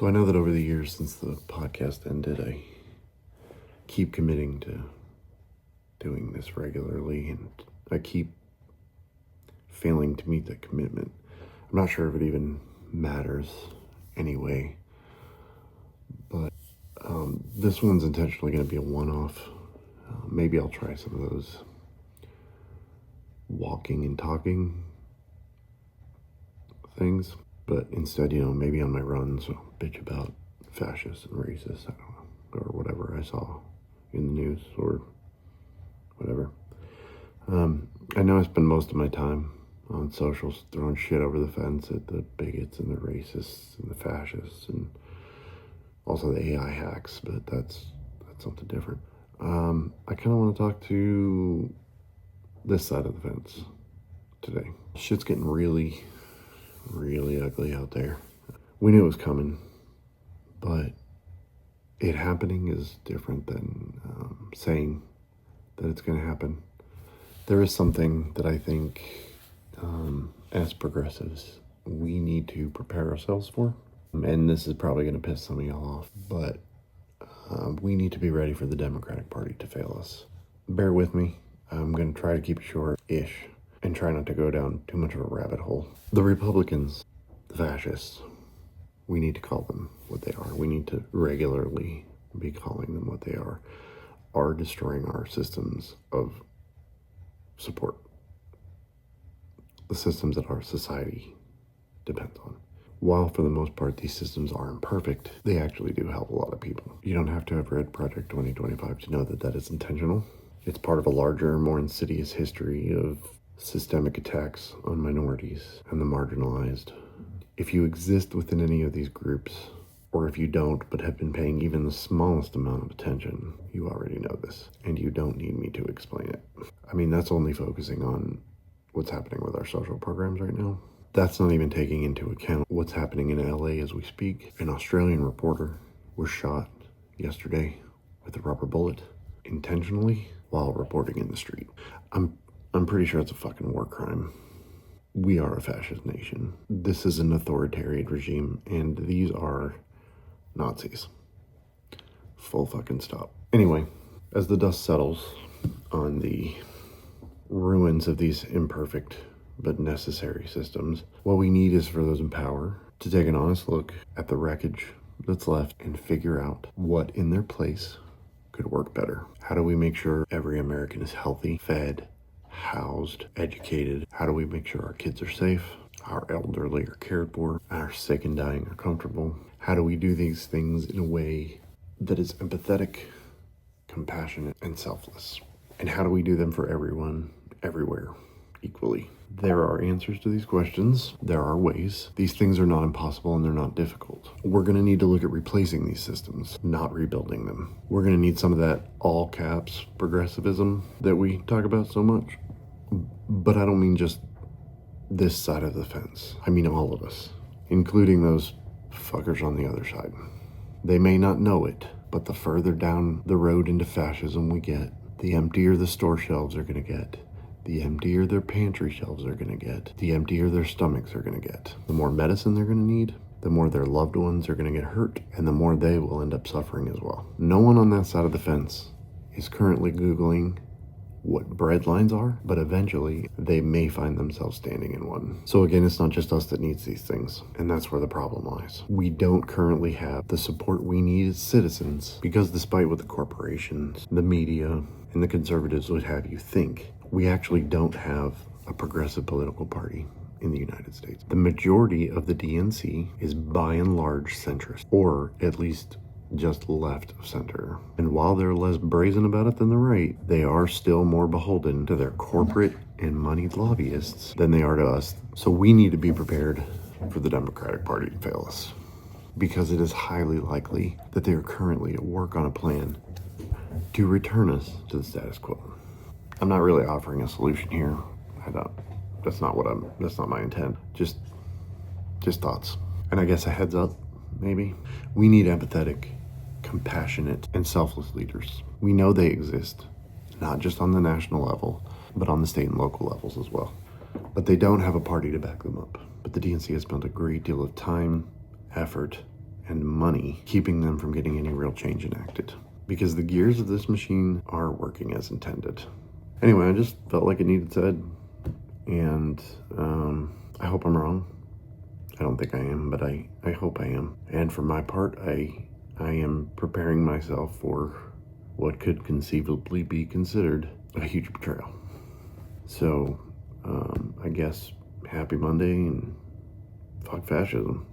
So I know that over the years since the podcast ended, I keep committing to doing this regularly, and I keep failing to meet that commitment. I'm not sure if it even matters anyway, but this one's intentionally going to be a one-off. Maybe I'll try some of those walking and talking things, but instead, maybe on my runs I'll bitch about fascists and racists, I don't know, or whatever I saw in the news or whatever. I know I spend most of my time on socials throwing shit over the fence at the bigots and the racists and the fascists and also the AI hacks, but that's something different. I kind of want to talk to this side of the fence today. Shit's getting really, really ugly out there. We knew it was coming, but it happening is different than saying that it's going to happen. There is something that I think as progressives we need to prepare ourselves for, and this is probably going to piss some of y'all off, but we need to be ready for the Democratic Party to fail us. Bear with me. I'm going to try to keep it short-ish and try not to go down too much of a rabbit hole. The Republicans, the fascists, we need to call them what they are. We need to regularly be calling them what they are destroying our systems of support. The systems that our society depends on. While for the most part these systems are imperfect, they actually do help a lot of people. You don't have to have read Project 2025 to know that that is intentional. It's part of a larger, more insidious history of systemic attacks on minorities and the marginalized. If you exist within any of these groups, or if you don't but have been paying even the smallest amount of attention, you already know this, and you don't need me to explain it. I mean, that's only focusing on what's happening with our social programs right now. That's not even taking into account what's happening in LA as we speak. An Australian reporter was shot yesterday with a rubber bullet intentionally while reporting in the street. I'm pretty sure it's a fucking war crime. We are a fascist nation. This is an authoritarian regime, and these are Nazis. Full fucking stop. Anyway, as the dust settles on the ruins of these imperfect but necessary systems, what we need is for those in power to take an honest look at the wreckage that's left and figure out what in their place could work better. How do we make sure every American is healthy, fed, housed, educated? How do we make sure our kids are safe, our elderly are cared for, our sick and dying are comfortable? How do we do these things in a way that is empathetic, compassionate, and selfless? And how do we do them for everyone, everywhere, equally? There are answers to these questions. There are ways. These things are not impossible and they're not difficult. We're going to need to look at replacing these systems, not rebuilding them. We're going to need some of that all caps progressivism that we talk about so much. But I don't mean just this side of the fence. I mean all of us, including those fuckers on the other side. They may not know it, but the further down the road into fascism we get, the emptier the store shelves are going to get. The emptier their pantry shelves are going to get. The emptier their stomachs are going to get. The more medicine they're going to need, the more their loved ones are going to get hurt, and the more they will end up suffering as well. No one on that side of the fence is currently Googling what breadlines are, but eventually they may find themselves standing in one. So again, it's not just us that needs these things, and that's where the problem lies. We don't currently have the support we need as citizens, because despite what the corporations, the media, and the conservatives would have you think, we actually don't have a progressive political party in the United States. The majority of the DNC is by and large centrist, or at least just left of center. And while they're less brazen about it than the right, they are still more beholden to their corporate and moneyed lobbyists than they are to us. So we need to be prepared for the Democratic Party to fail us, because it is highly likely that they are currently at work on a plan to return us to the status quo. I'm not really offering a solution here. That's not my intent. Just thoughts. And I guess a heads up, maybe. We need empathetic, compassionate, and selfless leaders. We know they exist, not just on the national level, but on the state and local levels as well. But they don't have a party to back them up. But the DNC has spent a great deal of time, effort, and money keeping them from getting any real change enacted. Because the gears of this machine are working as intended. Anyway, I just felt like it needed said, and I hope I'm wrong. I don't think I am, but I hope I am. And for my part, I am preparing myself for what could conceivably be considered a huge betrayal. So, I guess happy Monday and fuck fascism.